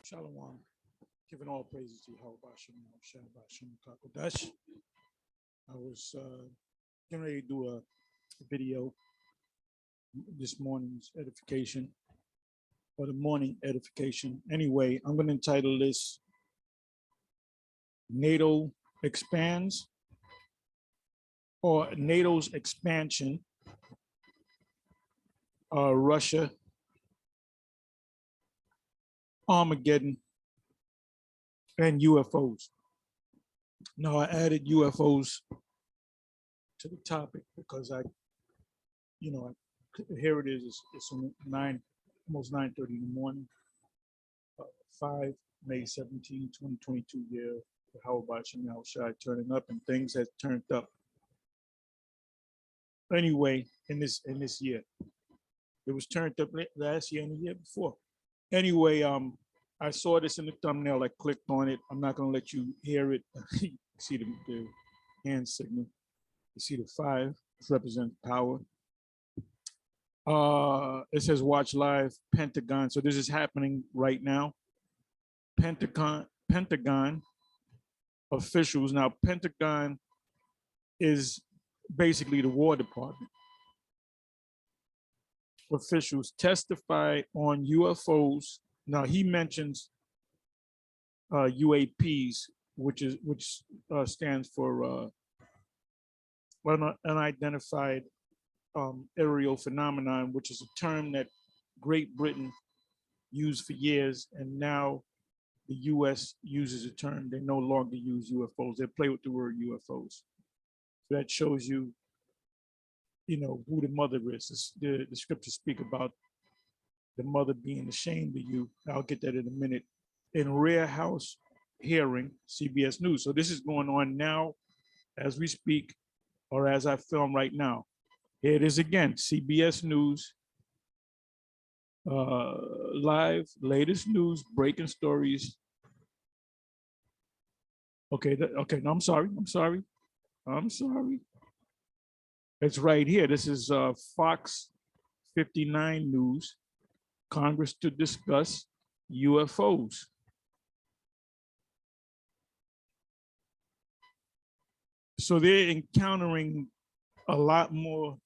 Shalom. Giving all praises to Yahweh Shem Kakodash. I was getting ready to do a video this morning's edification, or the morning edification. Anyway, I'm going to entitle this NATO Expands, or NATO's Expansion, Russia, Armageddon, and UFOs. Now, I added UFOs to the topic because here it is. It's on almost 9:30 in the morning. 5 May 17, 2022 year. How about you now? Shy turning up, and things have turned up. Anyway, in this year, it was turned up last year and the year before. Anyway, I saw this in the thumbnail. I clicked on it. I'm not going to let you hear it. You see the hand signal. You see the 5. This represents power. It says watch live Pentagon. So this is happening right now. Pentagon officials. Now, Pentagon is basically the War Department. Officials testify on UFOs. Now, he mentions UAPs, which stands for unidentified aerial phenomenon, which is a term that Great Britain used for years, and now the U.S. uses a term. They no longer use UFOs. They play with the word UFOs. So that shows you, who the mother is. The scriptures speak about the mother being ashamed of you. I'll get that in a minute. In Rare House hearing, CBS News. So this is going on now as we speak, or as I film right now. Here it is again, CBS News, live, latest news, breaking stories. Okay, no, I'm sorry. It's right here. This is Fox 59 News. Congress to discuss UFOs. So they're encountering a lot more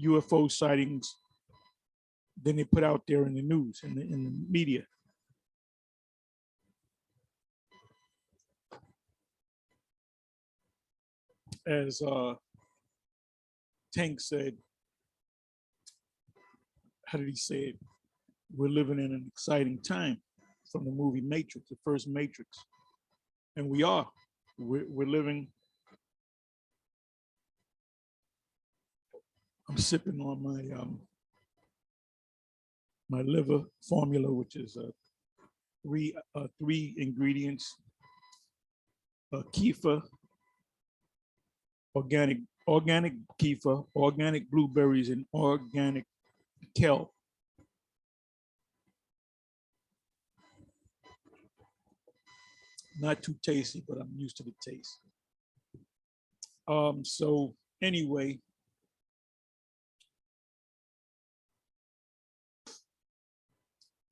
UFO sightings than they put out there in the news, in the media. As Tank said, how did he say it? We're living in an exciting time, from the movie Matrix, the first Matrix. And we are. We're living. I'm sipping on my liver formula, which is three ingredients: kefir, organic kefir, organic blueberries, and organic kelp. Not too tasty, but I'm used to the taste. So anyway,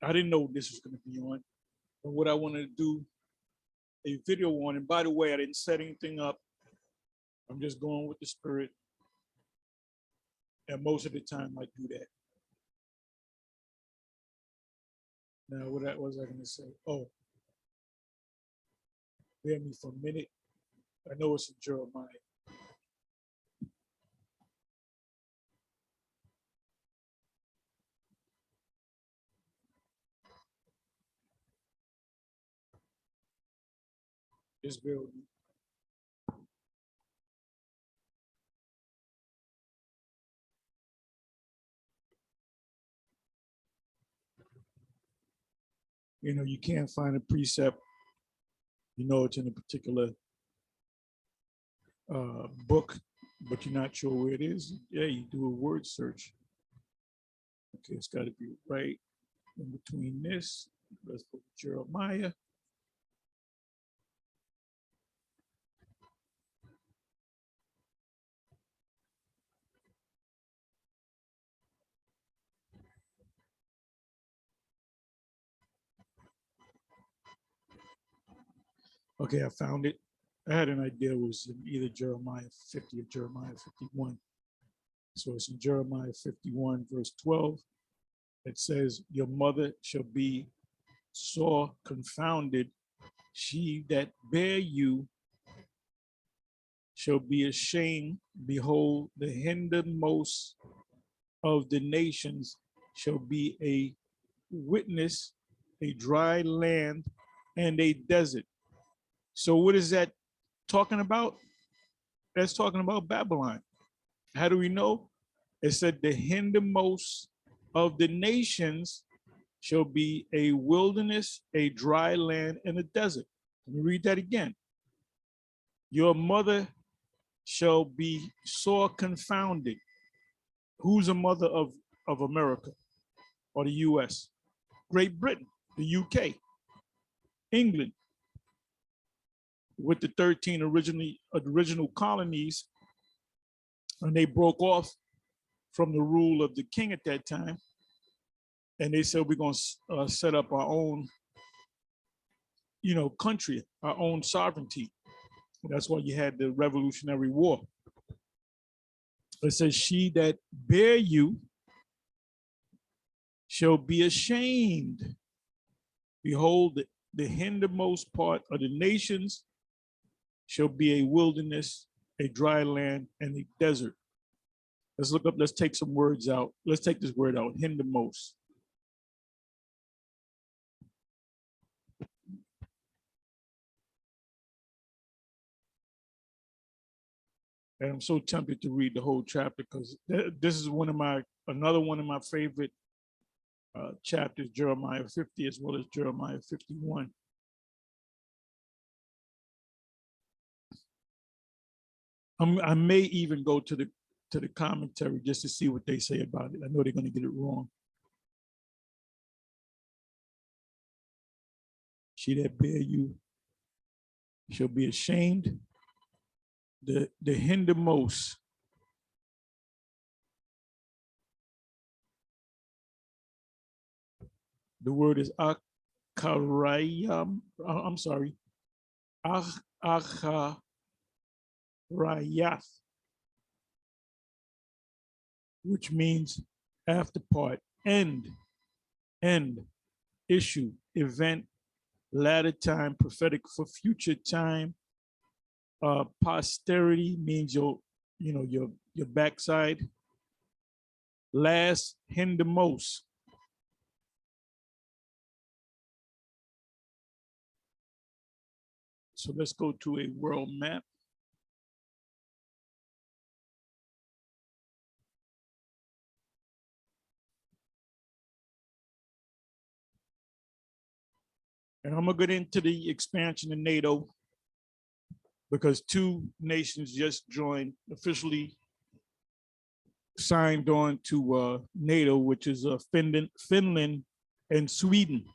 I didn't know this was going to be on, but what I wanted to do a video on, and by the way, I didn't set anything up. I'm just going with the spirit. And most of the time I do that. Now, what was I going to say? Oh, bear me for a minute. I know it's in Jeremiah. Just bear with me. You can't find a precept. It's in a particular book, but you're not sure where it is. Yeah, you do a word search. Okay, it's got to be right in between this. Let's put Jeremiah. Okay, I found it. I had an idea it was in either Jeremiah 50 or Jeremiah 51. So it's in Jeremiah 51, verse 12. It says, your mother shall be sore confounded. She that bare you shall be ashamed. Behold, the hindermost of the nations shall be a witness, a dry land, and a desert. So what is that talking about? That's talking about Babylon. How do we know? It said the hindermost of the nations shall be a wilderness, a dry land, and a desert. Let me read that again. Your mother shall be sore confounded. Who's a mother of America or the US? Great Britain, the UK, England, with the 13 original colonies, and they broke off from the rule of the king at that time. And they said, we're going to set up our own, country, our own sovereignty. And that's why you had the Revolutionary War. It says, she that bear you shall be ashamed. Behold, the hindermost part of the nations shall be a wilderness, a dry land, and a desert. Let's take some words out. Let's take this word out, hindermost. And I'm so tempted to read the whole chapter because this is another one of my favorite chapters, Jeremiah 50 as well as Jeremiah 51. I may even go to the commentary just to see what they say about it. I know they're going to get it wrong. She that bear you shall be ashamed. The hindermost. The word is acharayam. I'm sorry. Acharayath, which means after part, end, issue, event, latter time, prophetic for future time. Posterity means your backside. Last, hindermost. So let's go to a world map. And I'm gonna get into the expansion of NATO because two nations just officially signed on to NATO, which is Finland and Sweden.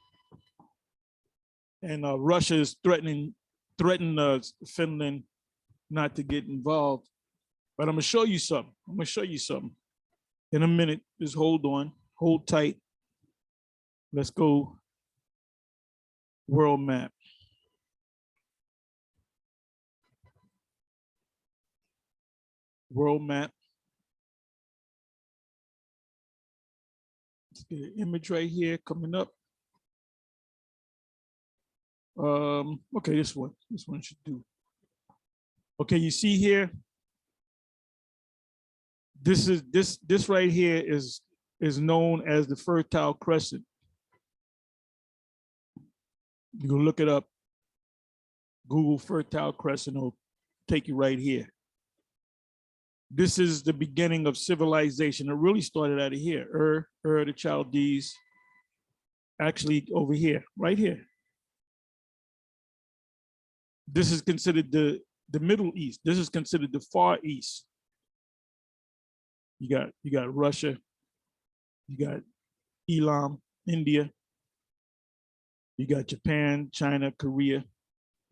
And Russia is threatened Finland not to get involved. But I'm gonna show you something. In a minute. Just hold on, hold tight. Let's go world map. World map. Let's get an image right here coming up. Okay, this one should do. Okay, you see here, this right here is known as the Fertile Crescent. You can look it up, Google Fertile Crescent, will take you right here. This is the beginning of civilization. It really started out of here. The Chaldees, actually over here, right here. This is considered the Middle East. This is considered the Far East. You got Russia, you got Elam, India, you got Japan, China, Korea.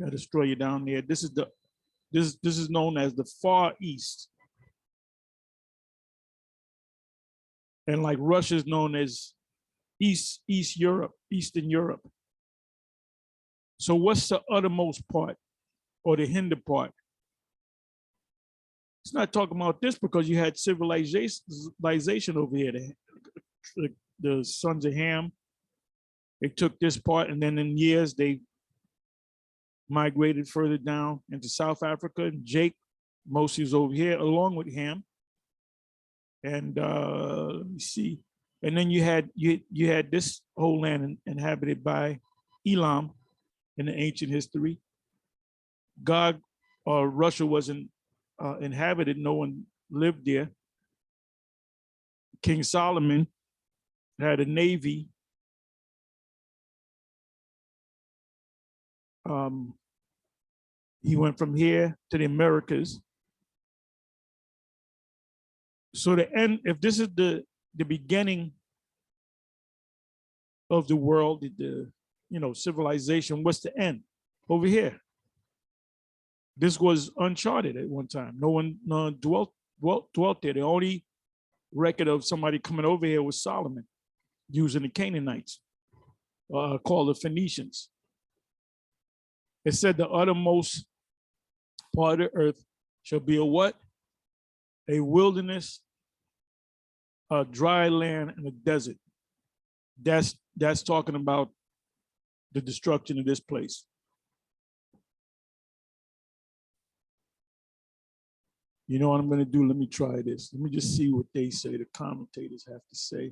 Got Australia down there. This is known as the Far East. And like Russia is known as Eastern Europe. So what's the uttermost part or the hinder part? It's not talking about this because you had civilization over here. The sons of Ham, they took this part, and then in years they migrated further down into South Africa. And Jake mostly is over here along with Ham. And let me see. And then you had this whole land inhabited by Elam in the ancient history. Gog or Russia wasn't inhabited, no one lived there. King Solomon had a navy. He went from here to the Americas. So the end, if this is the beginning of the world, the civilization, what's the end? Over here. This was uncharted at one time. No one dwelt there. The only record of somebody coming over here was Solomon using the Canaanites, called the Phoenicians. It said the uttermost part of the earth shall be a what? A wilderness, a dry land, and a desert. That's talking about the destruction of this place. You know what I'm going to do? Let me try this. Let me just see what they say, the commentators have to say.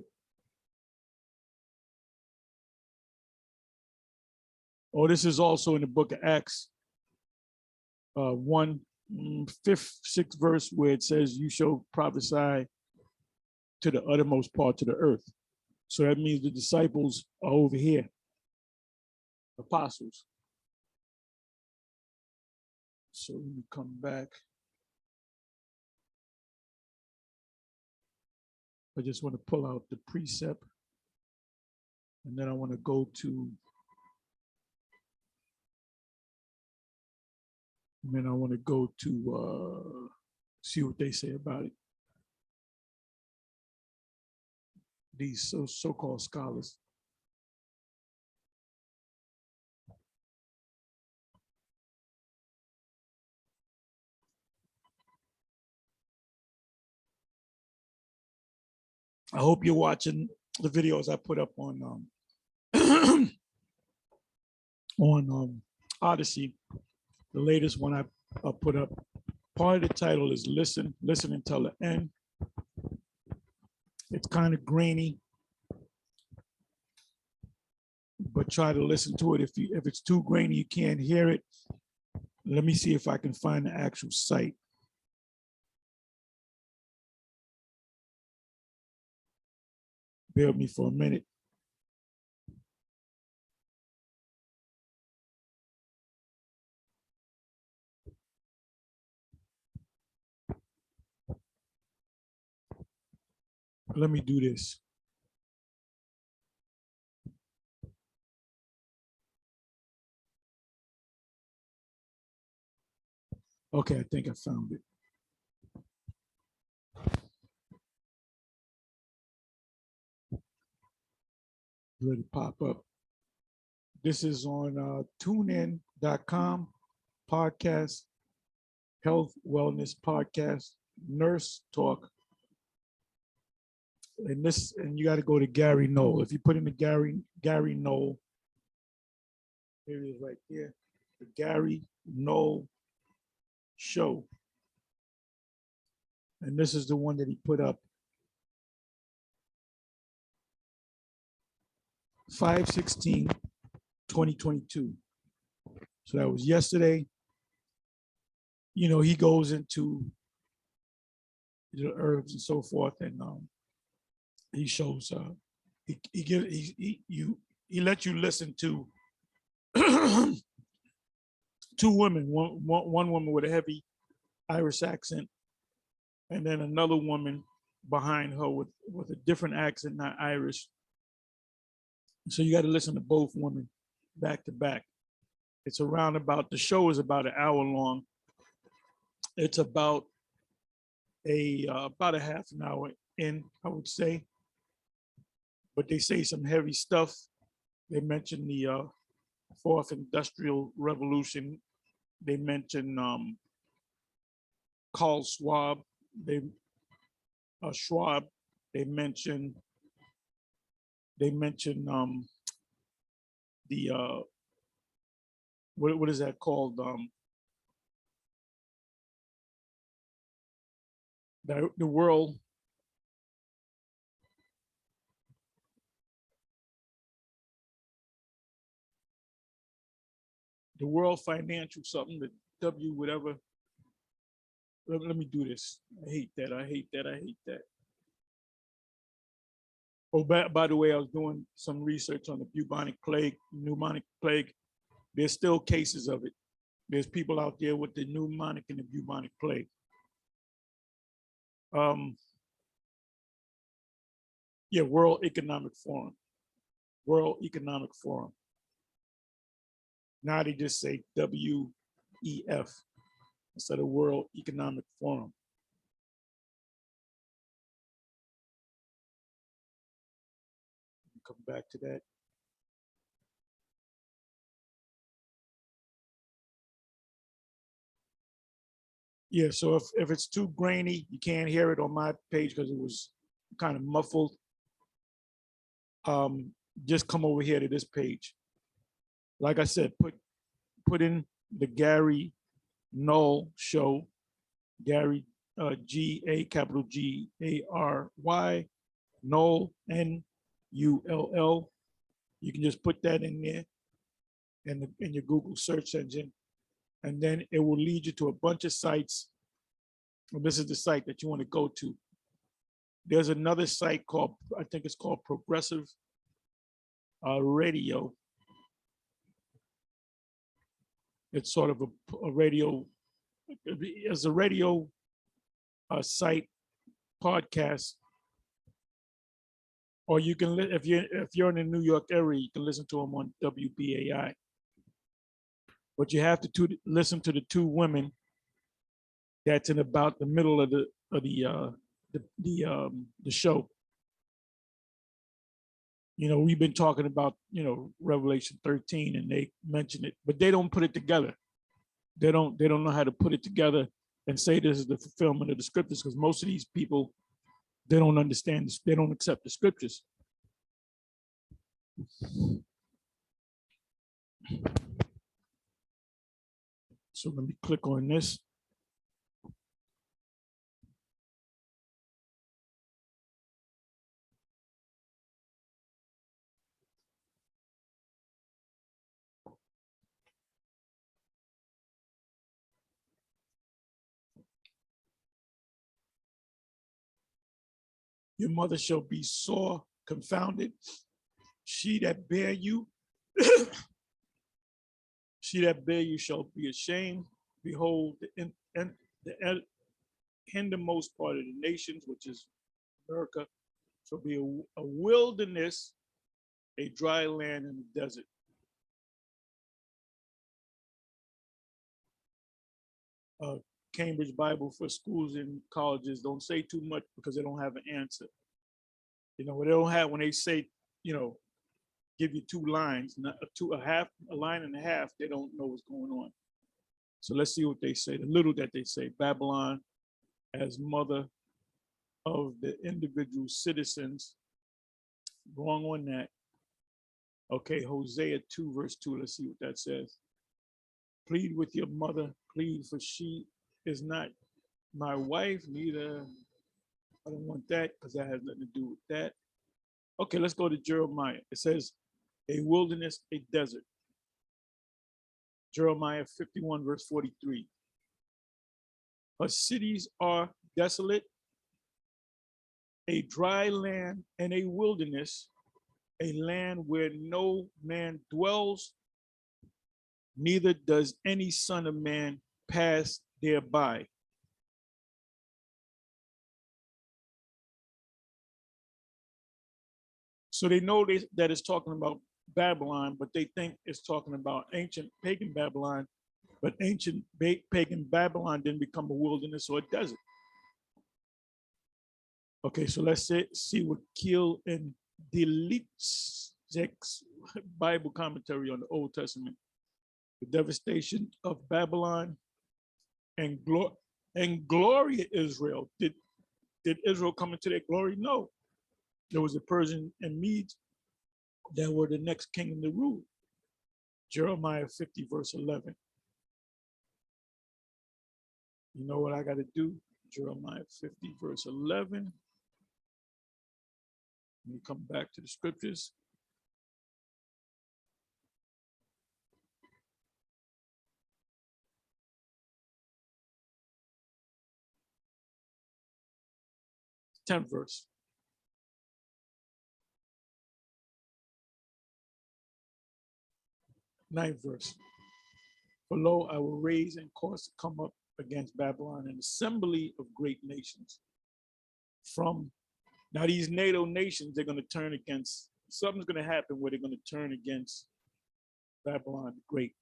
Oh, this is also in the book of Acts, 1, 5th, 6th verse, where it says, you shall prophesy to the uttermost parts of the earth. So that means the disciples are over here, apostles. So let me come back. I just want to pull out the precept, and then I want to go to, see what they say about it. These so-called scholars. I hope you're watching the videos I put up on Odyssey. The latest one I put up. Part of the title is Listen Until the End. It's kind of grainy, but try to listen to it. If it's too grainy, you can't hear it. Let me see if I can find the actual site. Bear with me for a minute. Let me do this. Okay, I think I found it. Let it pop up. This is on tunein.com, podcast, health, wellness podcast, nurse talk. And you got to go to Gary Knoll. If you put in the Gary Knoll, here it is right there, the Gary Knoll show. And this is the one that he put up. 5/16/2022. So that was yesterday. He goes into the herbs and so forth, and he shows he lets you listen to two women, one woman with a heavy Irish accent, and then another woman behind her with a different accent, not Irish. So you got to listen to both women back to back. It's the show is about an hour long. It's about a half an hour in, I would say. But they say some heavy stuff. They mention the fourth industrial revolution. They mention Carl Schwab. Schwab. They mention the what is that called? The world. The World Financial something, the W whatever. Let me do this. I hate that. I hate that. I hate that. Oh, by the way, I was doing some research on the bubonic plague, pneumonic plague. There's still cases of it. There's people out there with the pneumonic and the bubonic plague. Yeah, World Economic Forum. World Economic Forum. Now they just say WEF instead of World Economic Forum. Come back to that. Yeah, so if it's too grainy, you can't hear it on my page because it was kind of muffled. Just come over here to this page. Like I said, put in the Gary Null show, Gary G-A capital G-A-R-Y, Null, N-U-L-L. You can just put that in there in your Google search engine, and then it will lead you to a bunch of sites. Well, this is the site that you want to go to. There's another site called, I think it's called Progressive Radio. It's sort of a radio, as a radio site podcast, or you can if you're in the New York area, you can listen to them on WBAI. But you have to listen to the two women that's in about the middle of the show. You know, we've been talking about, you know, Revelation 13, and they mention it, but they don't put it together. They don't know how to put it together and say this is the fulfillment of the scriptures, because most of these people, they don't understand this, they don't accept the scriptures. So let me click on this. Your mother shall be sore confounded. She that bear you, she that bear you shall be ashamed. Behold, the hindermost part of the nations, which is America, shall be a wilderness, a dry land, and a desert. Cambridge Bible for schools and colleges don't say too much because they don't have an answer. You know, they don't have, when they say, you know, give you 2 lines, a line and a half, they don't know what's going on. So let's see what they say, the little that they say. Babylon as mother of the individual citizens. Wrong on that. Okay, Hosea 2 verse 2, let's see what that says. Plead with your mother, plead, for she is not my wife, neither. I don't want that because that has nothing to do with that. Okay, let's go to Jeremiah. It says, a wilderness, a desert. Jeremiah 51 verse 43. Her cities are desolate, a dry land and a wilderness, a land where no man dwells, neither does any son of man pass thereby. So they know that it's talking about Babylon, but they think it's talking about ancient pagan Babylon, but ancient pagan Babylon didn't become a wilderness or a desert. Okay, so let's see what kill and delete Jake's Bible commentary on the Old Testament. The devastation of Babylon and glory of Israel. Did Israel come into their glory? No. There was the Persian and Medes that were the next kingdom to rule. Jeremiah 50, verse 11. You know what I got to do? Jeremiah 50, verse 11. Let me come back to the scriptures. Tenth verse. 9th verse. For lo, I will raise and cause to come up against Babylon an assembly of great nations. Now these NATO nations, they're going to turn against, something's going to happen where they're going to turn against Babylon the Great.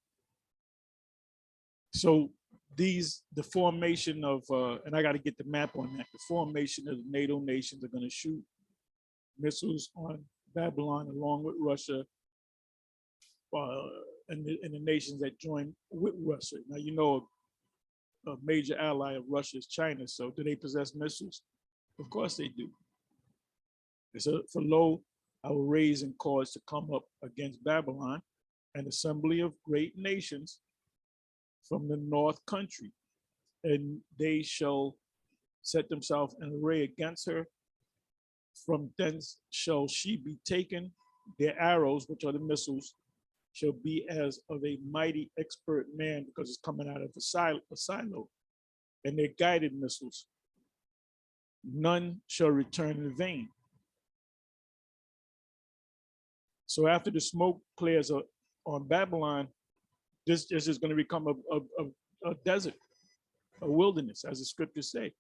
So the formation of, and I got to get the map on that, the formation of the NATO nations are going to shoot missiles on Babylon along with Russia and the nations that join with Russia. Now, you know, a major ally of Russia is China. So do they possess missiles? Of course they do. So for lo, I will raise and cause to come up against Babylon an assembly of great nations from the north country, and they shall set themselves in array against her. From thence shall she be taken. Their arrows, which are the missiles, shall be as of a mighty expert man, because it's coming out of a silo, and they're guided missiles. None shall return in vain. So after the smoke clears on Babylon, this is going to become a desert, a wilderness, as the scriptures say.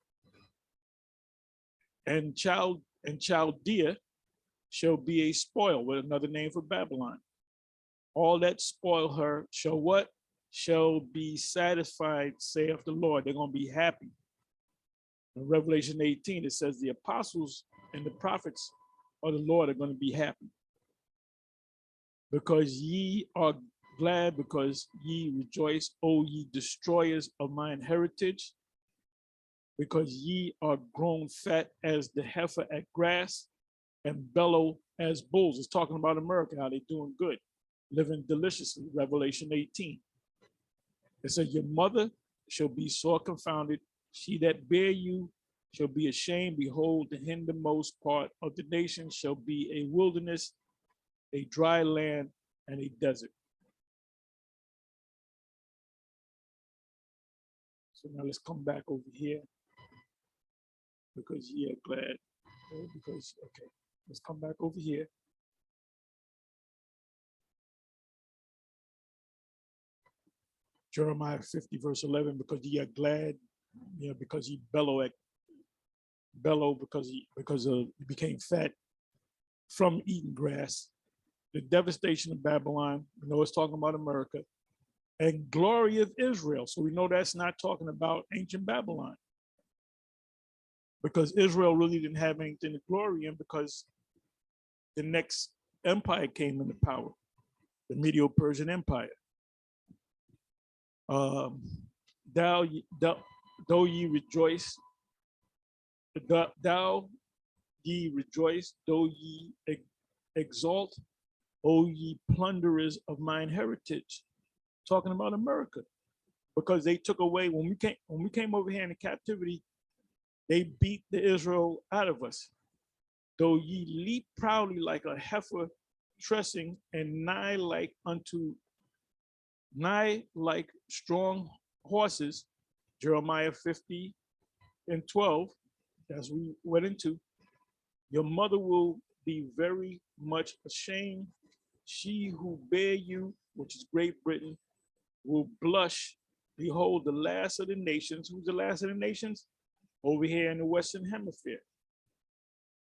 And Chaldea shall be a spoil, with another name for Babylon. All that spoil her shall what? Shall be satisfied, saith the Lord. They're going to be happy. In Revelation 18, it says the apostles and the prophets of the Lord are going to be happy. Because ye are glad, because ye rejoice, O ye destroyers of mine heritage, because ye are grown fat as the heifer at grass and bellow as bulls. It's talking about America, how they doing good, living deliciously. Revelation 18. It says, your mother shall be sore confounded. She that bare you shall be ashamed. Behold, the hindermost part of the nation shall be a wilderness, a dry land, and a desert. So now let's come back over here, because yeah, glad, because, okay, let's come back over here. Jeremiah 50, verse 11, because ye are glad, you know, because ye bellow because he became fat from eating grass. The devastation of Babylon, we know it's talking about America, and glory of Israel. So we know that's not talking about ancient Babylon, because Israel really didn't have anything to glory in, because the next empire came into power, the Medo-Persian Empire. Though ye rejoice, though ye exalt, O ye plunderers of mine heritage. Talking about America, because they took away, when we came over here in captivity, they beat the Israel out of us. Though ye leap proudly like a heifer tressing, and nigh like strong horses, Jeremiah 50 and 12, as we went into, your mother will be very much ashamed. She who bare you, which is Great Britain, will blush. Behold, the last of the nations. Who's the last of the nations? Over here in the Western Hemisphere,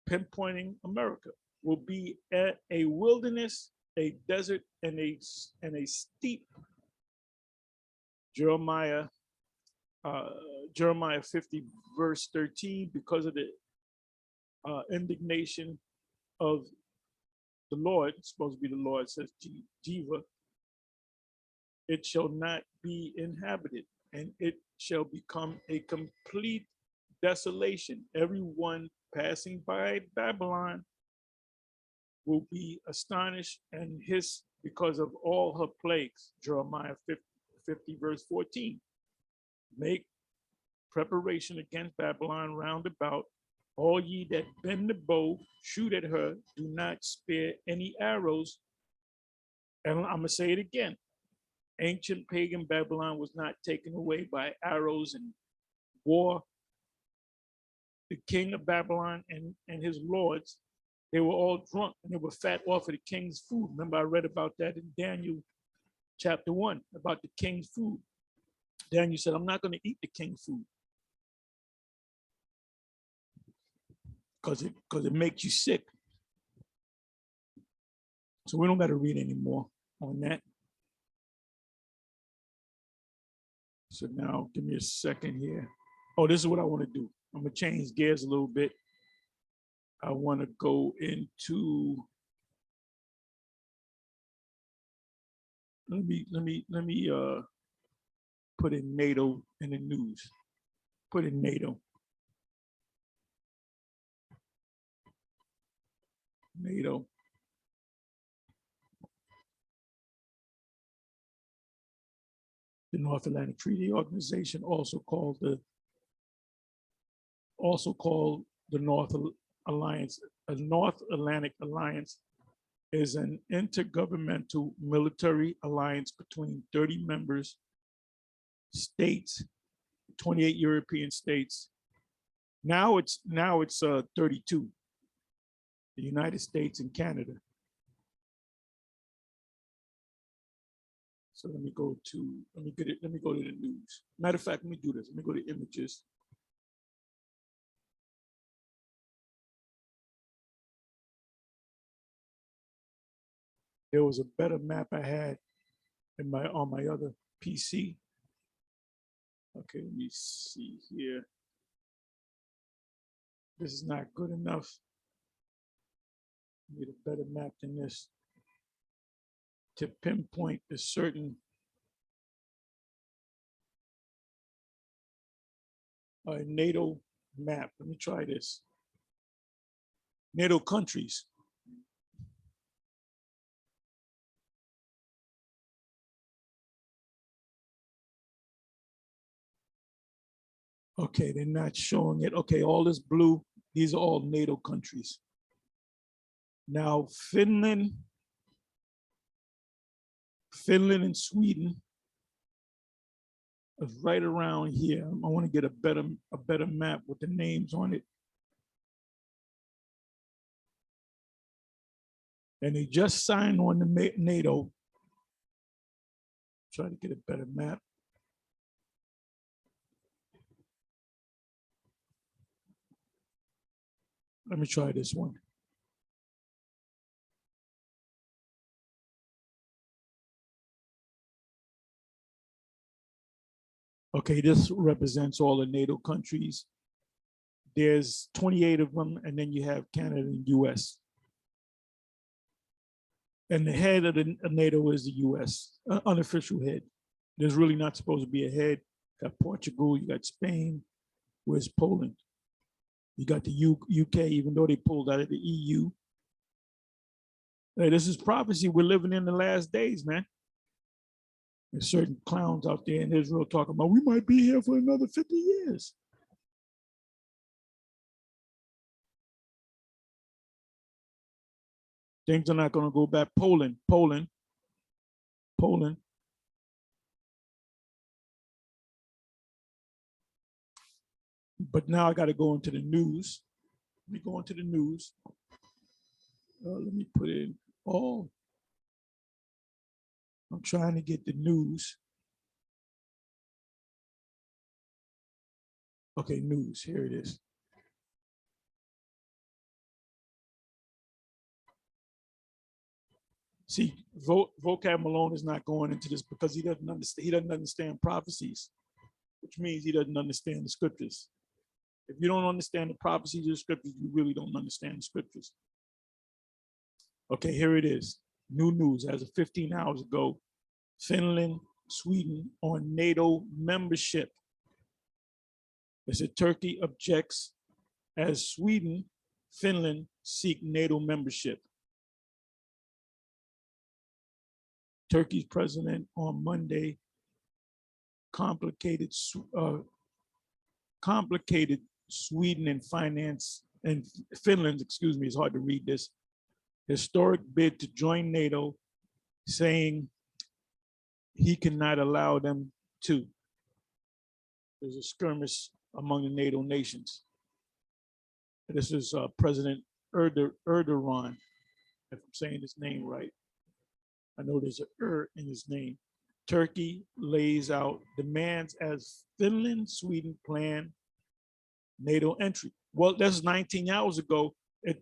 pinpointing America, will be at a wilderness, a desert, and a steep. Jeremiah 50, verse 13, because of the indignation of the Lord, it's supposed to be the Lord, says Jiva, it shall not be inhabited, and it shall become a complete desolation. Everyone passing by Babylon will be astonished and hiss because of all her plagues. Jeremiah 50 verse 14. Make preparation against Babylon round about. All ye that bend the bow, shoot at her, do not spare any arrows. And I'm going to say it again. Ancient pagan Babylon was not taken away by arrows and war. The king of Babylon and his lords, they were all drunk and they were fat off of the king's food. Remember, I read about that in Daniel chapter 1, about the king's food. Daniel said, I'm not going to eat the king's food because it makes you sick. So we don't got to read anymore on that. So now give me a second here. Oh, this is what I want to do. I'm going to change gears a little bit. I want to go into, let me put in NATO in the news. Put in NATO. NATO. The North Atlantic Treaty Organization, also called the North Alliance. A North Atlantic Alliance is an intergovernmental military alliance between 30 members states, 28 European states. Now it's 32. The United States and Canada. So let me go to the news. Matter of fact, let me do this. Let me go to images. There was a better map I had on my other PC. Okay, let me see here. This is not good enough. I need a better map than this to pinpoint a certain NATO map. Let me try this. NATO countries. Okay, they're not showing it. Okay, all this blue, these are all NATO countries. Now, Finland and Sweden is right around here. I want to get a better map with the names on it. And they just signed on the NATO. Try to get a better map. Let me try this one. Okay, this represents all the NATO countries. There's 28 of them, and then you have Canada and US. And the head of the NATO is the US, unofficial head. There's really not supposed to be a head. You got Portugal, you got Spain. Where's Poland? You got the UK, even though they pulled out of the EU. Hey, this is prophecy. We're living in the last days, man. There's certain clowns out there in Israel talking about we might be here for another 50 years. Things are not going to go back. Poland. But now I got to go into the news. Let me go into the news. Let me put in all. I'm trying to get the news. Okay, news. Here it is. See, Vocab Malone is not going into this because he doesn't understand. He doesn't understand prophecies, which means he doesn't understand the scriptures. If you don't understand the prophecies of the scriptures, you really don't understand the scriptures. Okay, here it is. New news as of 15 hours ago. Finland, Sweden on NATO membership. They said Turkey objects as Sweden, Finland seek NATO membership. Turkey's president on Monday complicated Sweden and finance and Finland, excuse me, it's hard to read this, historic bid to join NATO, saying he cannot allow them to. There's a skirmish among the NATO nations. This is President Erdogan, if I'm saying his name right. I know there's an in his name. Turkey lays out demands as Finland, Sweden plan NATO entry. Well, that's 19 hours ago.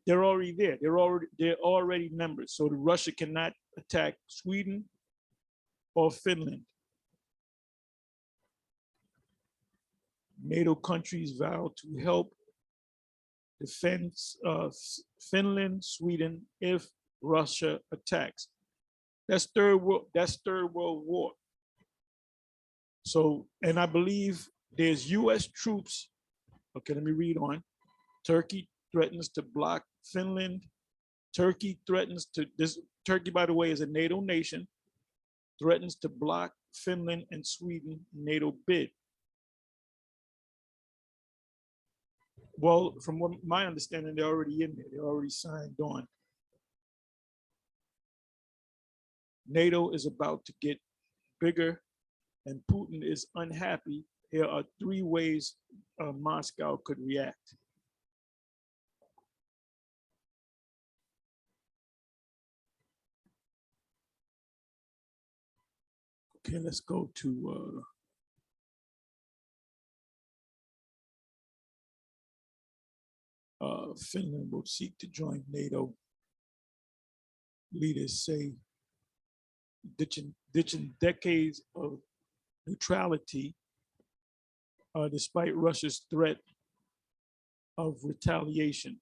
They're already there. They're already members. So Russia cannot attack Sweden or Finland. NATO countries vow to help defend Finland, Sweden if Russia attacks. That's third world war. So, and I believe there's U.S. troops. Okay, let me read on. Turkey threatens to block Finland. Turkey threatens to this. Turkey, by the way, is a NATO nation. Threatens to block Finland and Sweden NATO bid. Well, from what my understanding, they're already in there. They're already signed on. NATO is about to get bigger, and Putin is unhappy. Here are 3 ways Moscow could react. Okay, let's go to Finland will seek to join NATO. Leaders say ditching decades of neutrality despite Russia's threat of retaliation.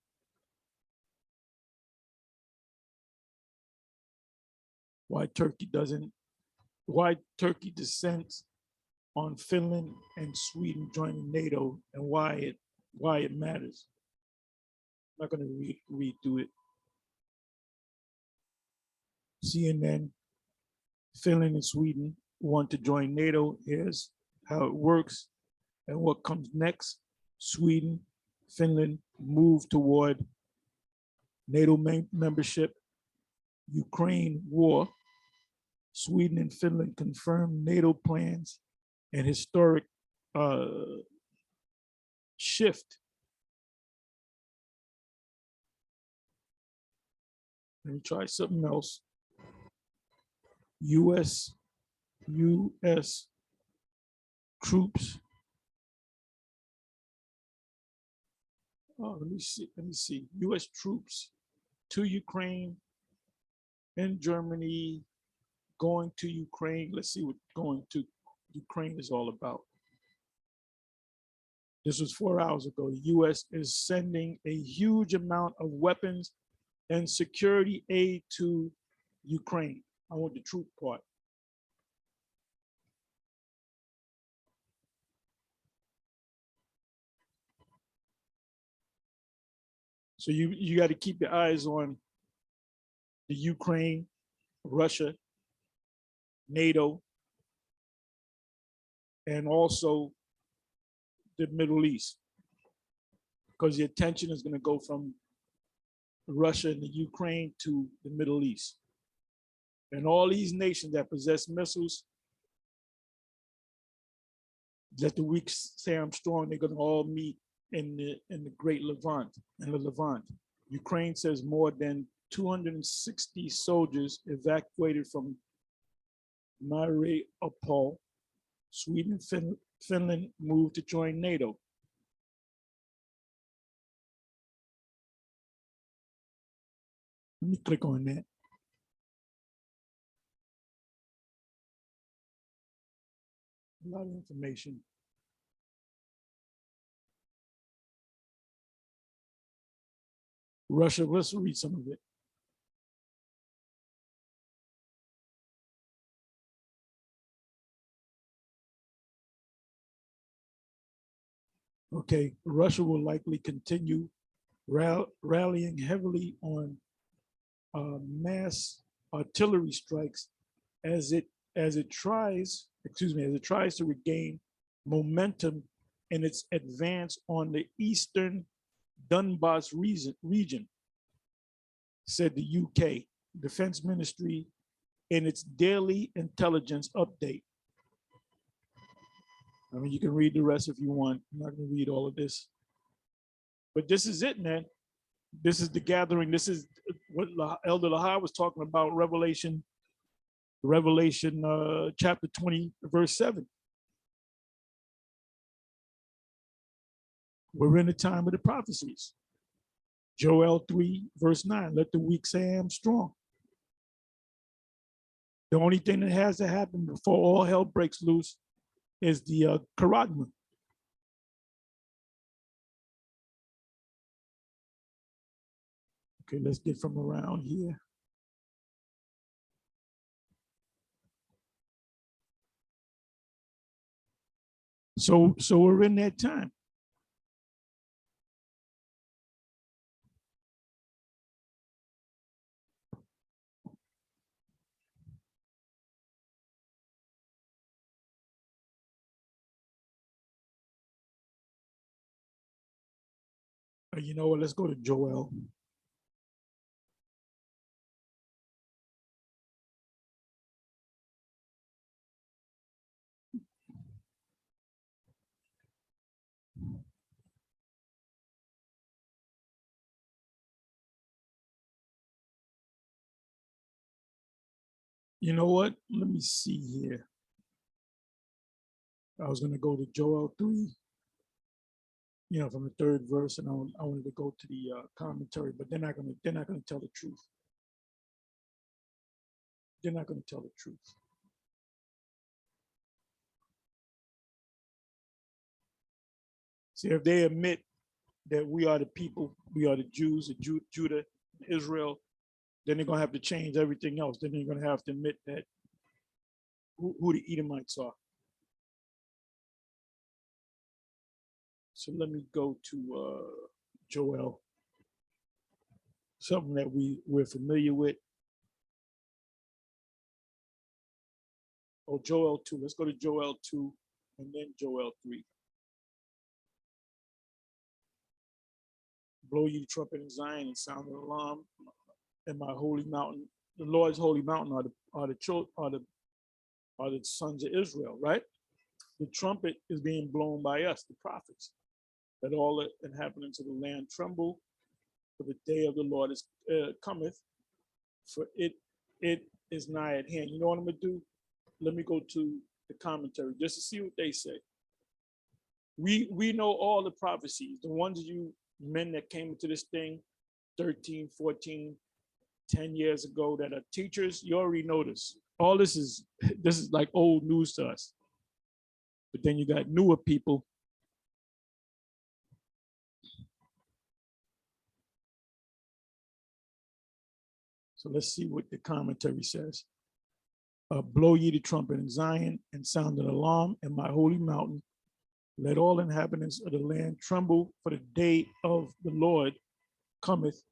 Why Turkey dissents on Finland and Sweden joining NATO, and why it matters. I'm not going to read through it. CNN, Finland and Sweden want to join NATO. Here's how it works and what comes next. Sweden, Finland move toward NATO membership. Ukraine war. Sweden and Finland confirm NATO plans and historic shift. Let me try something else. U.S. troops. Oh, let me see. U.S. troops to Ukraine and Germany, going to Ukraine. Let's see what going to Ukraine is all about. This was 4 hours ago. The U.S. is sending a huge amount of weapons and security aid to Ukraine. I want the troop part. So you got to keep your eyes on the Ukraine, Russia, NATO, and also the Middle East, because the attention is going to go from Russia and the Ukraine to the Middle East. And all these nations that possess missiles, let the weak say I'm strong, they're going to all meet in the Great Levant, in the Levant. Ukraine says more than 260 soldiers evacuated from Mariupol. Sweden and Finland moved to join NATO. Let me click on that. A lot of information. Russia, let's read some of it. Okay, Russia will likely continue rallying heavily on mass artillery strikes as it tries, as it tries to regain momentum in its advance on the eastern Donbass region, said the UK Defense Ministry in its daily intelligence update. I mean, you can read the rest if you want. I'm not going to read all of this. But this is it, man. This is the gathering. This is what Elder Lahar was talking about, Revelation chapter 20, verse 7. We're in the time of the prophecies. Joel 3, verse 9, let the weak say I am strong. The only thing that has to happen before all hell breaks loose is the charagma. Okay, let's get from around here. So we're in that time. You know what? Let's go to Joel. You know what? Let me see here. I was going to go to Joel 3, from the third verse, and I wanted to go to the commentary, but they're not going to tell the truth. They're not going to tell the truth. See, if they admit that we are the people, we are the Jews, Judah, Israel, then they're going to have to change everything else. Then they're going to have to admit that who the Edomites are. So let me go to Joel, something that we're familiar with. Oh, Joel 2. Let's go to Joel 2 and then Joel 3. Blow ye the trumpet in Zion and sound an alarm in my holy mountain. The Lord's holy mountain are the sons of Israel, right? The trumpet is being blown by us, the prophets. Let all the inhabitants of the land tremble, for the day of the Lord is cometh, for it is nigh at hand. You know what I'm gonna do? Let me go to the commentary just to see what they say. We know all the prophecies, the ones you men that came into this thing 13, 14, 10 years ago that are teachers, you already know this. All this is like old news to us. But then you got newer people. So let's see what the commentary says. Blow ye the trumpet in Zion and sound an alarm in my holy mountain. Let all inhabitants of the land tremble, for the day of the Lord cometh,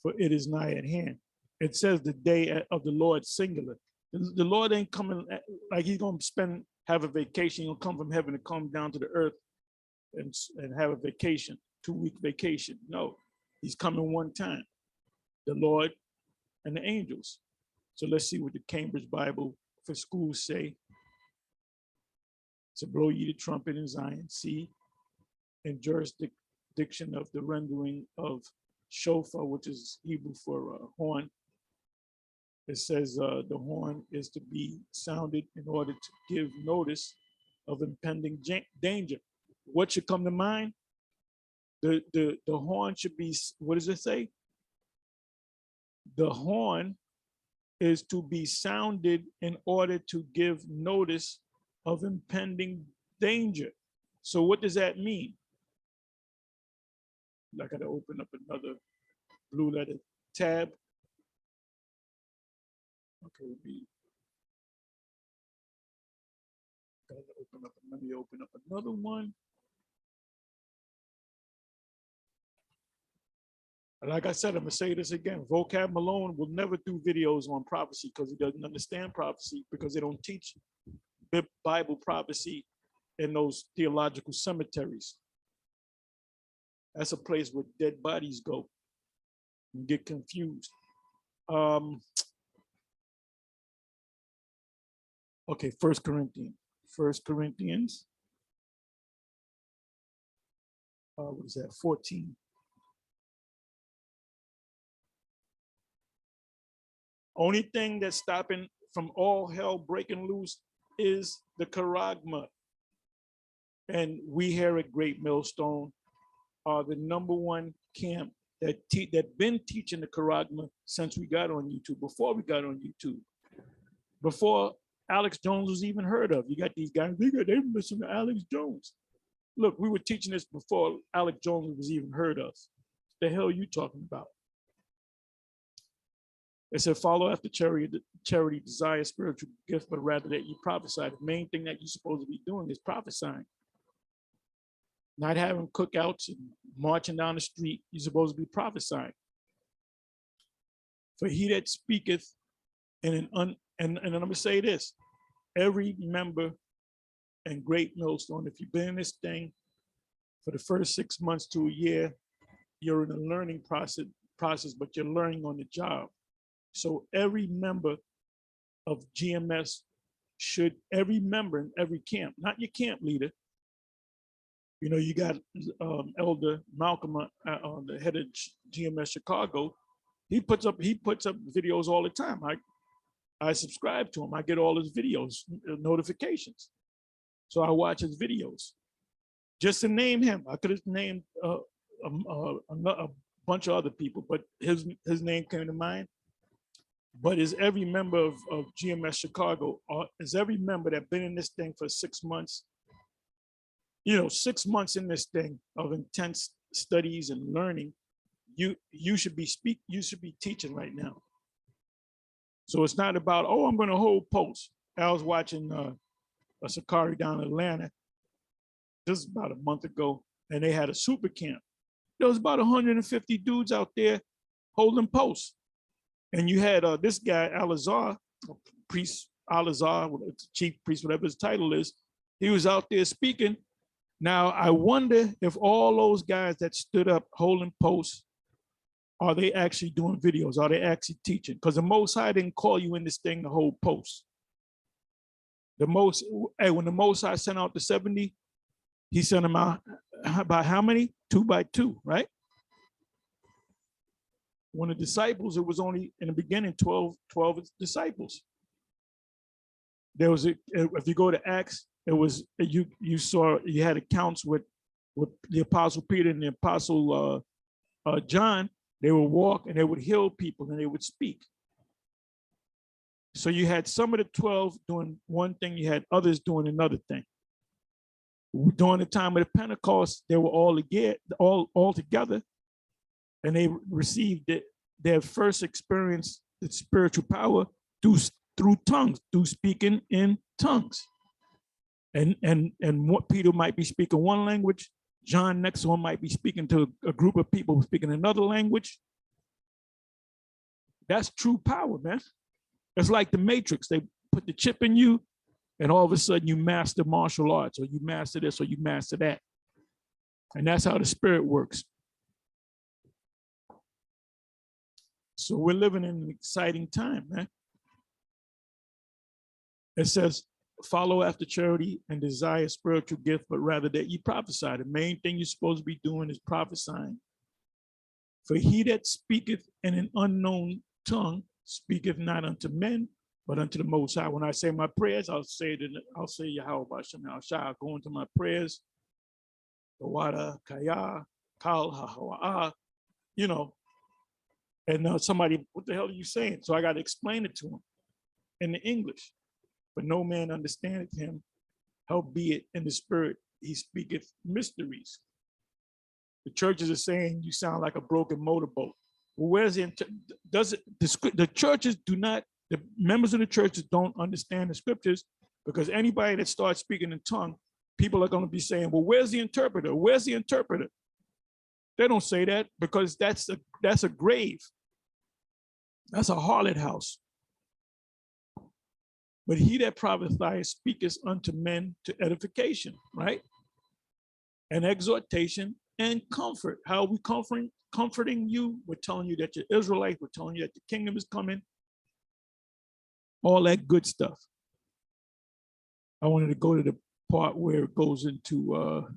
for it is nigh at hand. It says the day of the Lord singular. The Lord ain't coming like he's going to have a vacation. He'll come from heaven and come down to the earth and have a vacation, 2-week vacation. No, he's coming one time, the Lord and the angels. So let's see what the Cambridge Bible for schools say. To blow ye the trumpet in Zion, see, in jurisdiction of the rendering of shofar, which is Hebrew for horn. It says the horn is to be sounded in order to give notice of impending danger. What should come to mind? The horn should be, what does it say? The horn is to be sounded in order to give notice of impending danger. So what does that mean? I gotta open up another blue letter tab. Okay, let me open up another one. Like I said, I'm gonna say this again. Vocab Malone will never do videos on prophecy because he doesn't understand prophecy, because they don't teach Bible prophecy in those theological cemeteries. That's a place where dead bodies go and get confused. Okay, First Corinthians. What is that, 14. Only thing that's stopping from all hell breaking loose is the charagma. And we here at Great Millstone are the #1 camp that been teaching the charagma since we got on YouTube, before we got on YouTube, before Alex Jones was even heard of. You got these guys, they listen to Alex Jones. Look, we were teaching this before Alex Jones was even heard of. The hell are you talking about? It said, follow after charity, desire spiritual gift, but rather that you prophesy. The main thing that you're supposed to be doing is prophesying. Not having cookouts and marching down the street. You're supposed to be prophesying. For he that speaketh and I'm gonna say this, every member and Great Millstone, if you've been in this thing for the first 6 months to a year, you're in a learning process, but you're learning on the job. So every member of GMS every member in every camp, not your camp leader. You know, you got Elder Malcolm on the head of GMS Chicago. He puts up videos all the time. I subscribe to him. I get all his videos, notifications. So I watch his videos. Just to name him, I could have named a bunch of other people, but his name came to mind. But is every member of GMS Chicago, is every member that been in this thing for 6 months, 6 months in this thing of intense studies and learning, you should be teaching right now. So it's not about, oh, I'm going to hold posts. I was watching a Sakari down in Atlanta. This is about a month ago, and they had a super camp. There was about 150 dudes out there holding posts. And you had this guy, Alazar, priest Alazar, chief priest, whatever his title is, he was out there speaking. Now, I wonder if all those guys that stood up holding posts, are they actually doing videos? Are they actually teaching? Because the Most High didn't call you in this thing to hold posts. When the Most High sent out the 70, he sent them out by how many? 2 by 2, right? When the disciples, it was only in the beginning 12 disciples. There was if you go to Acts, it was you had accounts with the Apostle Peter and the Apostle John. They would walk and they would heal people and they would speak. So you had some of the 12 doing one thing, you had others doing another thing. During the time of the Pentecost, they were all together, and they received their first experience, the spiritual power through tongues, through speaking in tongues. And what Peter might be speaking one language, John next one might be speaking to a group of people speaking another language. That's true power, man. It's like the Matrix. They put the chip in you, and all of a sudden you master martial arts, or you master this, or you master that. And that's how the spirit works. So we're living in an exciting time, man. It says, follow after charity and desire spiritual gift, but rather that you prophesy. The main thing you're supposed to be doing is prophesying. For he that speaketh in an unknown tongue speaketh not unto men, but unto the Most High. When I say my prayers, I'll say Yahweh Bashem Al-Shah. Go into my prayers, Wada Kaya, Kal Hawa'a, and somebody, what the hell are you saying? So I got to explain it to him in the English. But no man understandeth him, howbeit in the spirit he speaketh mysteries. The churches are saying you sound like a broken motorboat. Well, where's the churches do not, the members of the churches don't understand the scriptures, because anybody that starts speaking in tongue, people are going to be saying, well, where's the interpreter? Where's the interpreter? They don't say that because that's a grave. That's a harlot house. But he that prophesieth speaketh unto men to edification, right? And exhortation and comfort. How are we comforting you? We're telling you that you're Israelite. We're telling you that the kingdom is coming. All that good stuff. I wanted to go to the part where it goes into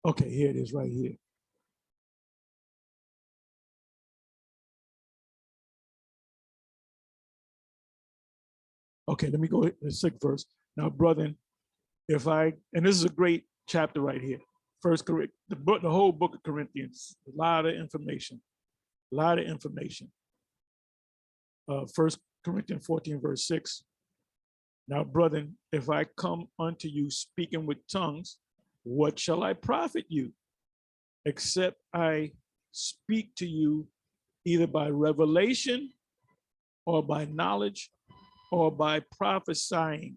okay, here it is right here. Okay, let me go to the 6th verse. Now, brethren, if I, and this is a great chapter right here. First Corinthians, the whole book of Corinthians, a lot of information. First Corinthians 14, verse 6. Now, brethren, if I come unto you speaking with tongues, what shall I profit you? Except I speak to you either by revelation or by knowledge or by prophesying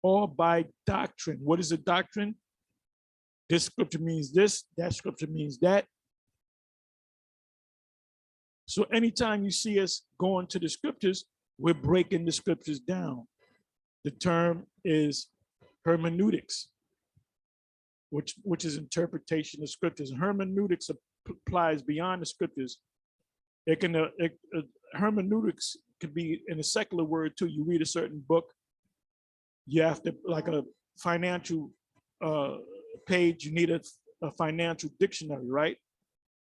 or by doctrine. What is a doctrine? This scripture means this, that scripture means that. So anytime you see us going to the scriptures, we're breaking the scriptures down. The term is hermeneutics, which is interpretation of scriptures. Hermeneutics applies beyond the scriptures. Hermeneutics could be in a secular word too. You read a certain book, you have to, like a financial page, you need a financial dictionary, right?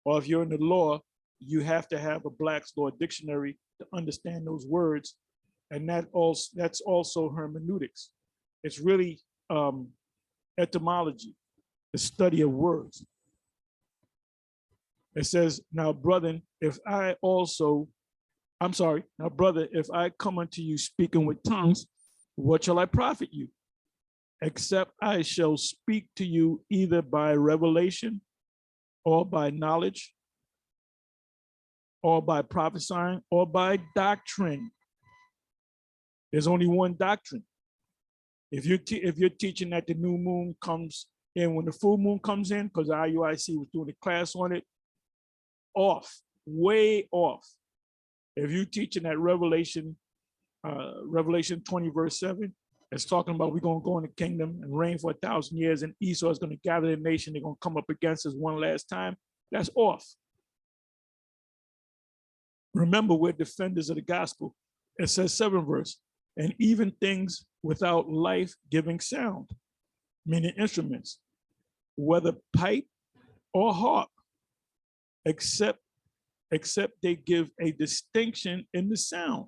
Or if you're in the law, you have to have a Black's Law dictionary to understand those words. And that's also hermeneutics. It's really etymology, the study of words. It says, now, brethren, if I come unto you speaking with tongues, what shall I profit you? Except I shall speak to you either by revelation or by knowledge or by prophesying or by doctrine. There's only one doctrine. If you're teaching that the new moon comes in when the full moon comes in, because IUIC was doing a class on it, off, way off. If you're teaching that Revelation 20 verse 7, it's talking about we're going to go in the kingdom and reign for 1,000 years, and Esau is going to gather the nation. They're going to come up against us one last time. That's off. Remember, we're defenders of the gospel. It says 7th verse, and even things without life-giving sound, meaning instruments, whether pipe or harp, except they give a distinction in the sound.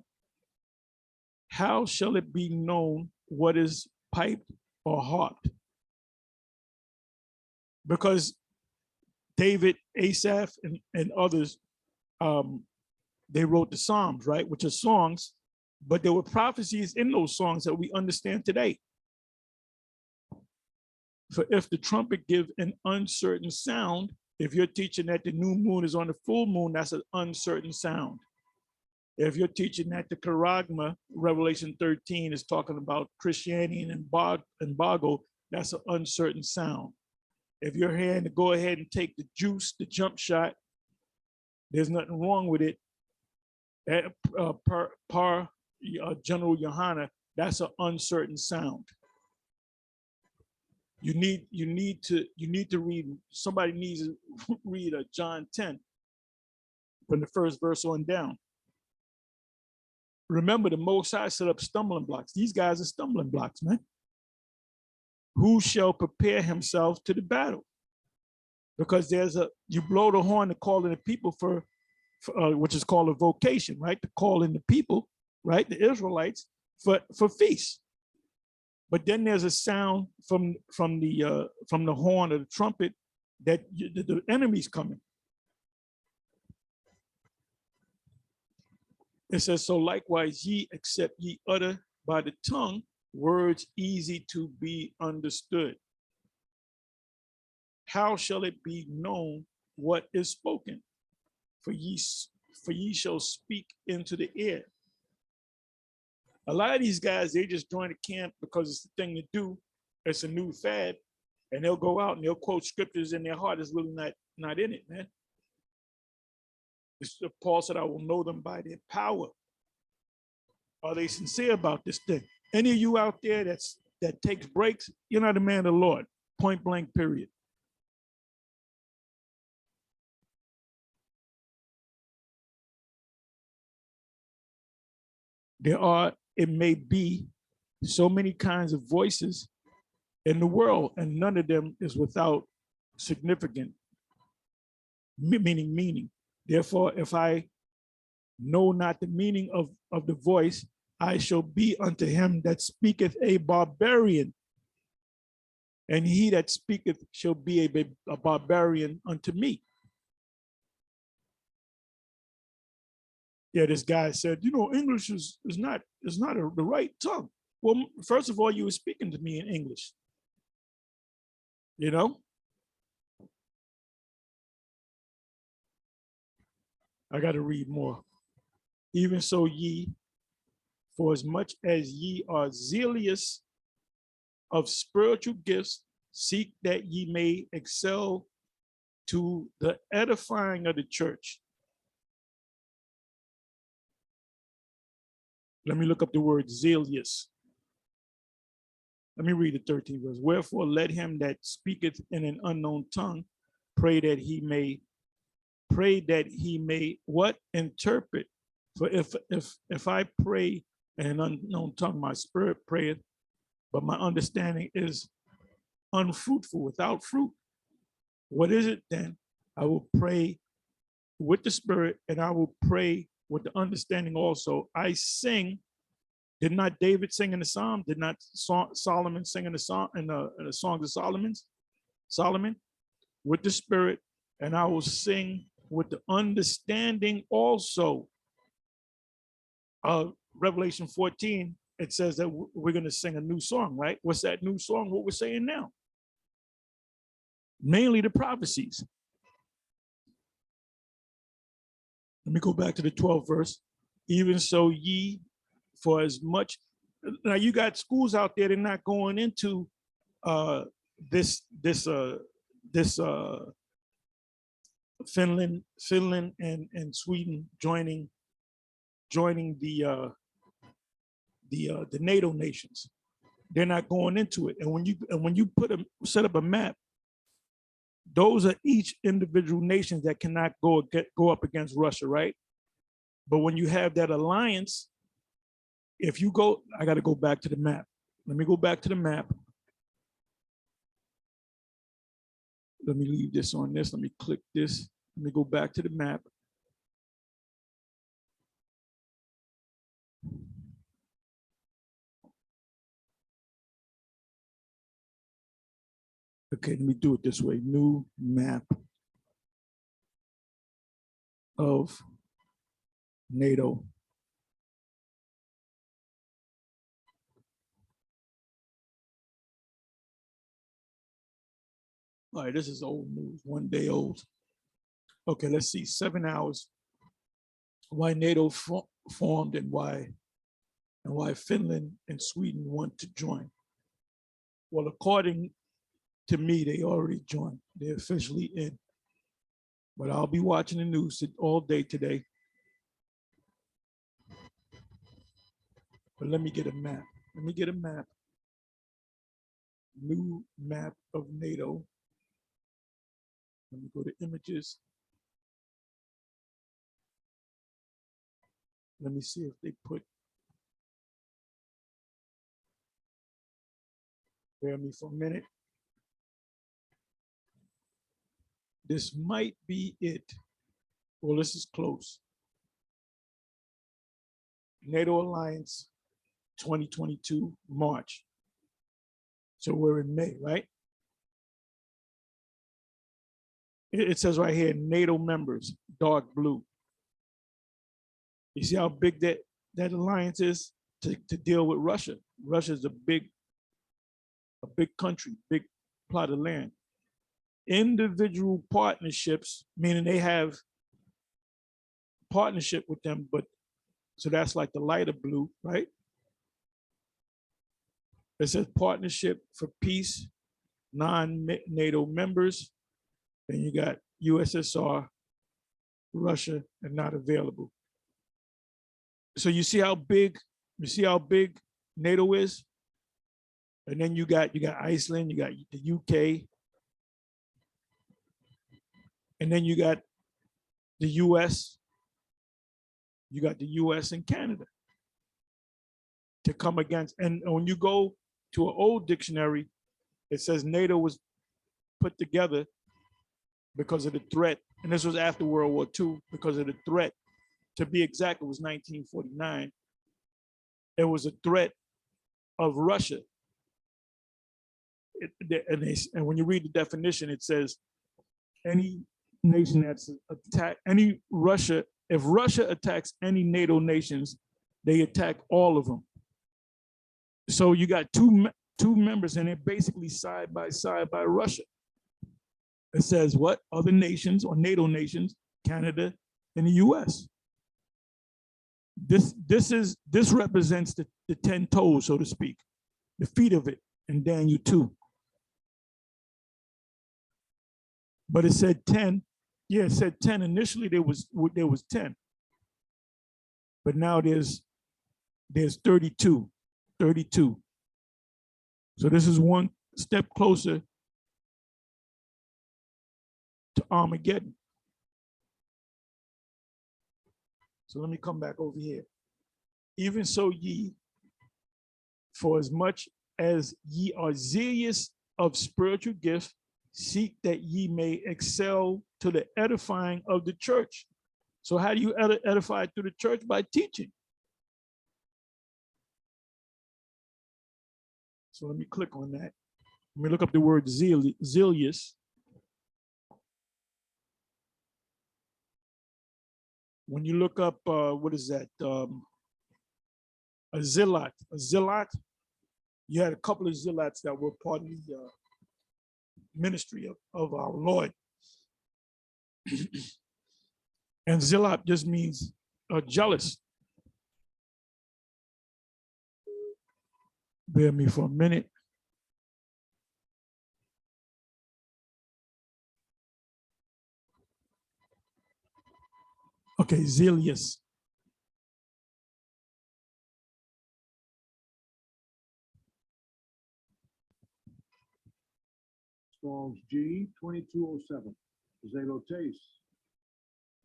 How shall it be known what is piped or harped? Because David, Asaph, and others, they wrote the Psalms, right? Which are songs, but there were prophecies in those songs that we understand today. For if the trumpet give an uncertain sound, if you're teaching that the new moon is on the full moon, that's an uncertain sound. If you're teaching that the charagma, Revelation 13, is talking about Christianity and embargo, that's an uncertain sound. If you're here to go ahead and take the juice, the jump shot, there's nothing wrong with it. General Johanna, that's an uncertain sound. You need to read, somebody needs to read John 10 from the first verse on down. Remember, the Most High set up stumbling blocks. These guys are stumbling blocks, man. Who shall prepare himself to the battle? Because you blow the horn to call in the people for which is called a vocation, right? To call in the people, right? The Israelites for feasts. But then there's a sound from the horn of the trumpet that the enemy's coming. It says, so likewise ye, except ye utter by the tongue words easy to be understood. How shall it be known what is spoken? For ye shall speak into the air. A lot of these guys, they just join the camp because it's the thing to do. It's a new fad, and they'll go out and they'll quote scriptures, and their heart is really not in it, man. Paul said, "I will know them by their power." Are they sincere about this thing? Any of you out there that takes breaks, you're not a man of the Lord. Point blank, period. It may be so many kinds of voices in the world, and none of them is without significant meaning. Therefore, if I know not the meaning of the voice, I shall be unto him that speaketh a barbarian, and he that speaketh shall be a barbarian unto me. Yeah, this guy said, English is not the right tongue. Well, first of all, you were speaking to me in English. I got to read more. Even so, ye, for as much as ye are zealous of spiritual gifts, seek that ye may excel to the edifying of the church. Let me look up the word zealous. Let me read the 13th verse. Wherefore let him that speaketh in an unknown tongue pray that he may what? Interpret. For if I pray in an unknown tongue, my spirit prayeth, but my understanding is unfruitful, without fruit. What is it then? I will pray with the spirit, and I will pray with the understanding also. I sing. Did not David sing in the Psalm? Did not Solomon sing in the Song in the Songs of Solomon with the spirit, and I will sing with the understanding also. Revelation 14, it says that we're going to sing a new song, right? What's that new song? What we're saying now? Mainly the prophecies. Let me go back to the 12th verse. Even so, ye, for as much. Now you got schools out there, they're not going into this Finland and Sweden joining the NATO nations. They're not going into it. And when you set up a map, those are each individual nations that cannot go up against Russia, right? But when you have that alliance, if you go, I got to go back to the map. Let me go back to the map. Let me leave this on this. Let me click this. Let me go back to the map. Okay, let me do it this way. New map of NATO. All right, this is old news, 1 day old. Okay, let's see, 7 hours. Why NATO formed and why Finland and Sweden want to join. Well, according to me, they already joined. They're officially in. But I'll be watching the news all day today. But let me get a map. Let me get a map. New map of NATO. Let me go to images. Let me see if they put. Bear me for a minute. This might be it. Well, this is close. NATO Alliance 2022 March. So we're in May, right? It says right here, NATO members, dark blue. You see how big that alliance is to deal with Russia. Russia is a big country, big plot of land. Individual partnerships, meaning they have partnership with them, but so that's like the lighter blue, right? It says Partnership for Peace, non-NATO members. Then you got USSR, Russia, and not available. So you see how big NATO is? And then you got Iceland, you got the UK, and then you got the US, you got the US and Canada to come against. And when you go to an old dictionary, it says NATO was put together because of the threat, and this was after World War II, because of the threat. To be exact, it was 1949. It was a threat of Russia. And when you read the definition, it says any nation that's attacked, if Russia attacks any NATO nations, they attack all of them. So you got two members, and they're basically side by side by Russia. It says what? Other nations or NATO nations, Canada and the US. This represents the 10 toes, so to speak, the feet of it in Daniel 2. But it said 10. Yeah, it said 10. Initially there was 10. But now there's 32. 32. So this is one step closer to Armageddon. So let me come back over here. Even so ye, for as much as ye are zealous of spiritual gifts, seek that ye may excel to the edifying of the church. So how do you edify through the church? By teaching. So let me click on that. Let me look up the word zealous. When you look up, what is that? A zealot. A zealot, you had a couple of zealots that were part of the ministry of our Lord. And zealot just means jealous. Bear me for a minute. Okay, zealous. Strong's G 2207. Zelotes.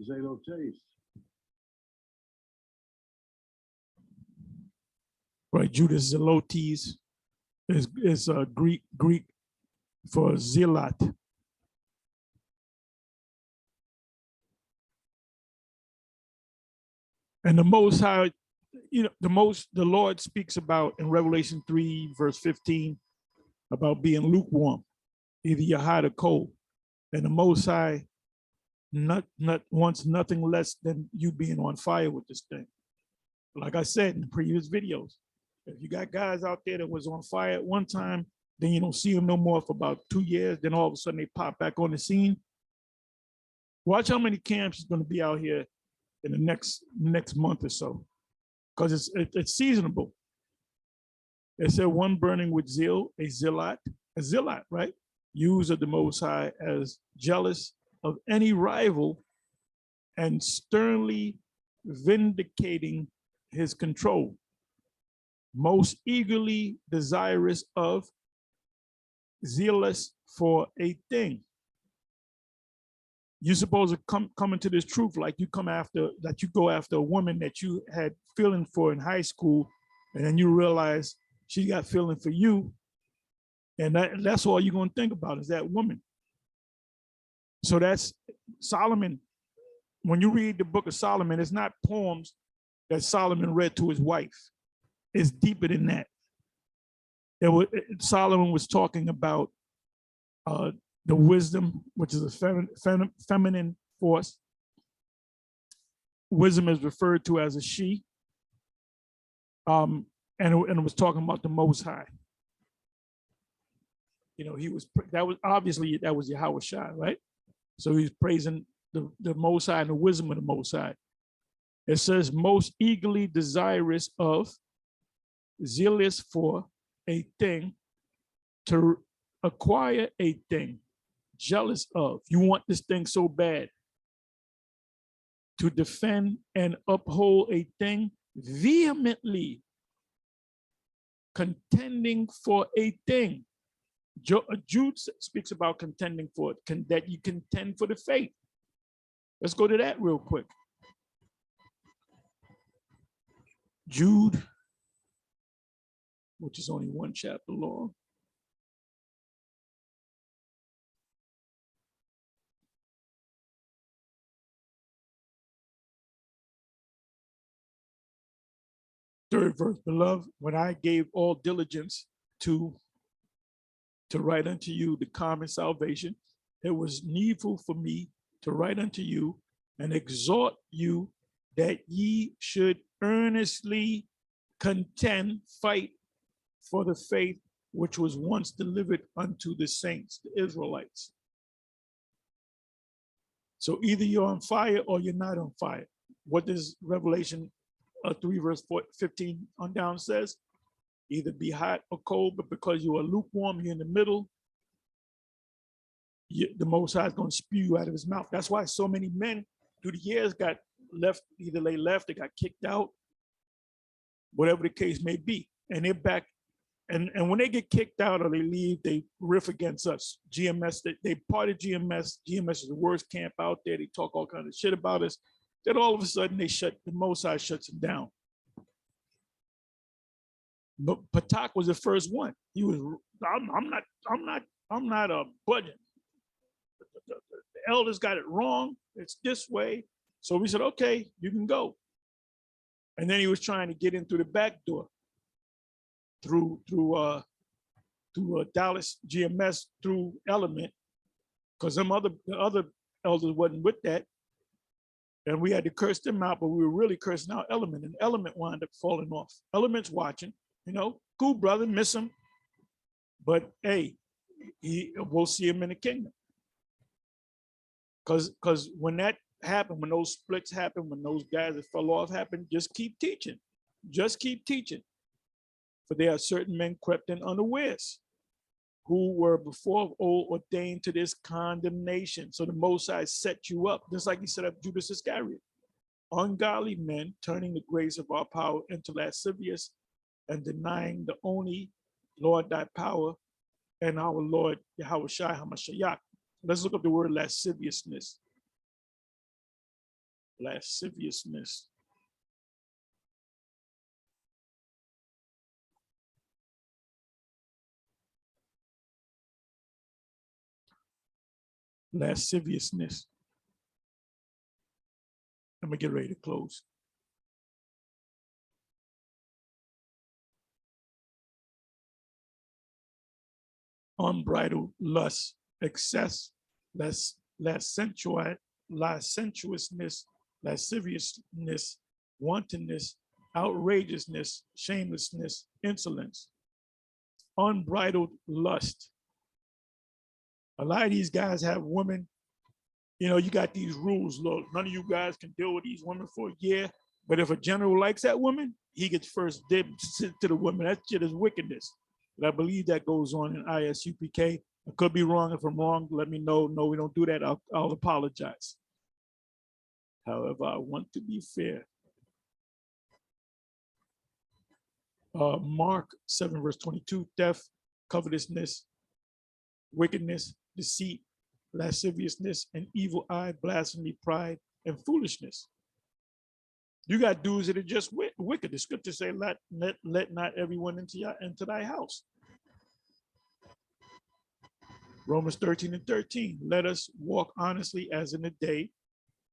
Zelotes. Right, Judas Zelotes is Greek for zealot. And the Most High, the Lord speaks about in Revelation 3, verse 15, about being lukewarm, either you're hot or cold. And the Most High wants nothing less than you being on fire with this thing. Like I said in the previous videos, if you got guys out there that was on fire at one time, then you don't see them no more for about 2 years, then all of a sudden they pop back on the scene. Watch how many camps is going to be out here in the next month or so, because it's seasonable. It said one burning with zeal, a zealot, right? Used of the Most High as jealous of any rival and sternly vindicating his control, most eagerly desirous of, zealous for a thing. You're supposed to come into this truth like you go after a woman that you had feeling for in high school, and then you realize she got feeling for you, and that's all you're going to think about is that woman. So that's Solomon. When you read the book of Solomon, it's not poems that Solomon read to his wife. It's deeper than that. Solomon was talking about the wisdom, which is a feminine force. Wisdom is referred to as a she. And it was talking about the Most High. That was Yahweh Shai, right? So he's praising the Most High and the wisdom of the Most High. It says most eagerly desirous of, zealous for a thing, to acquire a thing, jealous of. You want this thing so bad. To defend and uphold a thing, vehemently contending for a thing. Jude speaks about contending for it, that you contend for the faith. Let's go to that real quick. Jude, which is only one chapter long. Third verse, beloved, when I gave all diligence to write unto you the common salvation, it was needful for me to write unto you and exhort you that ye should earnestly contend, fight for the faith which was once delivered unto the saints, the Israelites. So either you're on fire or you're not on fire. What does Revelation 3 verse 15 on down says? Either be hot or cold, but because you are lukewarm, you're in the middle, the Most High is going to spew you out of his mouth. That's why so many men through the years got left, either they left, they got kicked out, whatever the case may be. And they're back. And when they get kicked out or they leave, they riff against us. GMS, they part of GMS. GMS is the worst camp out there. They talk all kinds of shit about us. Then all of a sudden the Most High shuts them down. But Patak was the first one. He was, I'm not a budget. The elders got it wrong. It's this way. So we said, okay, you can go. And then he was trying to get in through the back door, through Dallas GMS, through Element, because the other elders wasn't with that. And we had to curse them out, but we were really cursing out Element, and Element wound up falling off. Element's watching, cool brother, miss him. But hey, we'll see him in the kingdom. Because when that happened, when those splits happened, when those guys that fell off happened, just keep teaching. Just keep teaching. For there are certain men crept in unawares, who were before of old ordained to this condemnation. So the Most High set you up, just like he set up Judas Iscariot. Ungodly men turning the grace of our power into lascivious and denying the only Lord thy power and our Lord Yahweh Shai HaMashiach. Let's look up the word lasciviousness. Lasciviousness. Lasciviousness. I'm gonna get ready to close. Unbridled lust, excess, licentiousness, lasciviousness, wantonness, outrageousness, shamelessness, insolence, unbridled lust. A lot of these guys have women, you got these rules. Look, none of you guys can deal with these women for a year, but if a general likes that woman, he gets first dibs to the woman. That shit is wickedness. But I believe that goes on in ISUPK. I could be wrong. If I'm wrong, let me know. No, we don't do that. I'll apologize. However, I want to be fair. Mark 7 verse 22, theft, covetousness, wickedness, deceit, lasciviousness, and evil eye, blasphemy, pride, and foolishness. You got dudes that are just wicked. The scriptures say, let not everyone into thy house. Romans 13:13, let us walk honestly as in the day,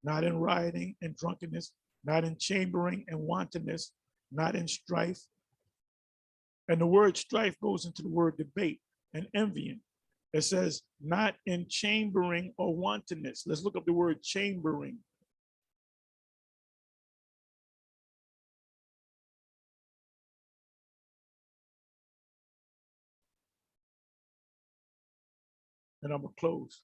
not in rioting and drunkenness, not in chambering and wantonness, not in strife. And the word strife goes into the word debate and envying. It says, not in chambering or wantonness. Let's look up the word chambering. And I'm gonna close.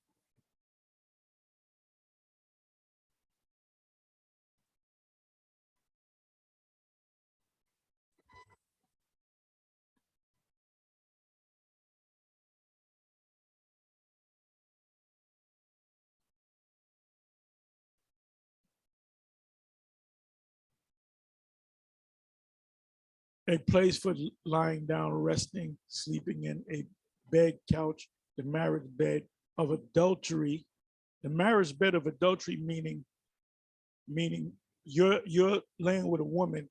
a place for lying down, resting, sleeping in, a bed, couch, the marriage bed of adultery. The marriage bed of adultery meaning you're laying with a woman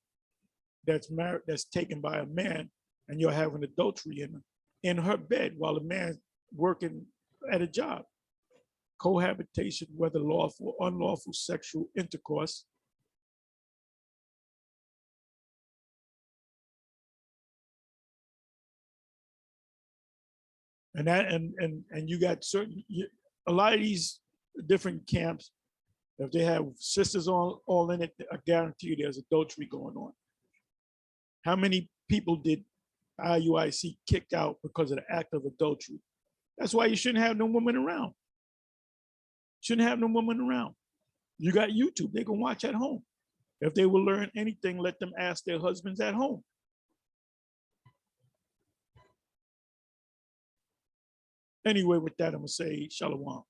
that's married, that's taken by a man, and you're having adultery in her bed while the man's working at a job. Cohabitation, whether lawful or unlawful sexual intercourse. And that and you got a lot of these different camps, if they have sisters all in it, I guarantee you there's adultery going on. How many people did IUIC kick out because of the act of adultery? That's why you shouldn't have no women around. Shouldn't have no women around. You got YouTube, they can watch at home. If they will learn anything, let them ask their husbands at home. Anyway, with that, I'm gonna say shalom.